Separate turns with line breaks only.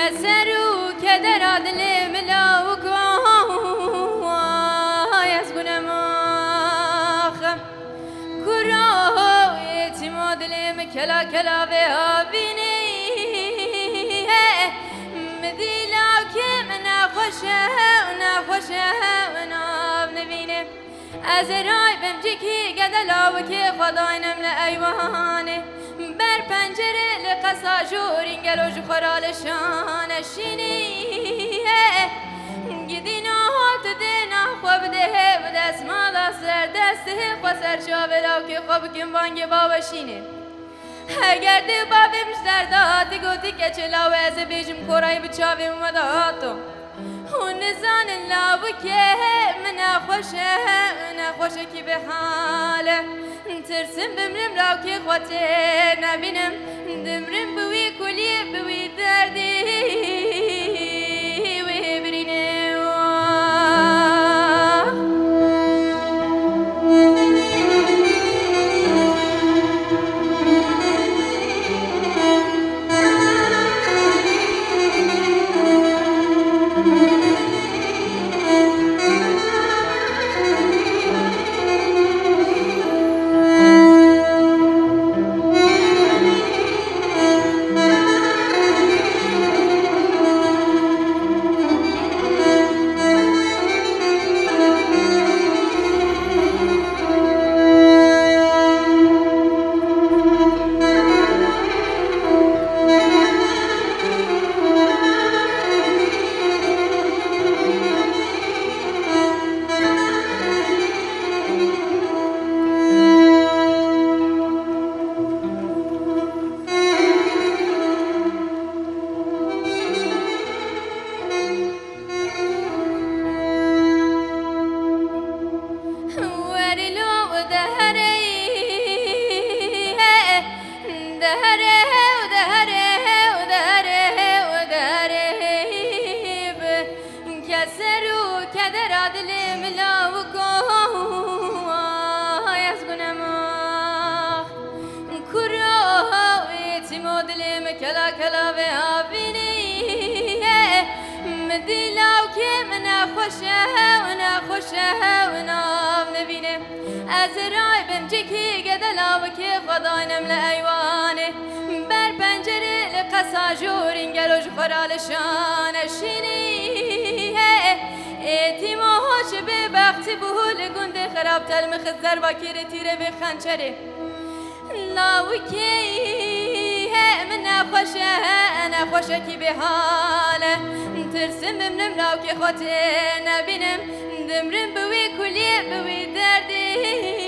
كسر وكدر عدل ملاوك يسقون ماخ كراو يتماد لم كلا كلا بها بيني مديلا كم نخوشه ونخوشه وناب نبينه ازرای بمجيكي قدلا وكي خداينم لأيوانه بر پنجره لقصا جورین گلوش خورالشان شینی گدینا هات دینا خوب ده و دست مالا سر دسته خسر شاوراو که خوب کن وانگ بابشینه اگر دی بابیم در داد گوتی که چلاو از بیجم کورای بچاویم مداتو اون زان لاو که من خوشه کی به حاله ترسم بمرم راو که خاطر نبینم دمرم بوی کلی بوی دردی و برینه كلا كلا بها بيني مديلاو كم نخوشه وناب نبينه ازرای بمجيكي قدلا وكي خداينم لأيوانه بر پنجره لقصا جورين گلوش خورالشان شيني اعتماع شبه بخت بهول گنده خراب تلم خزر باكير تيره بخنچره لاوكي من خوشه کی به حاله ترسم بمنم راو که خاطر نبینم دمرم بوی کلی بوی دردی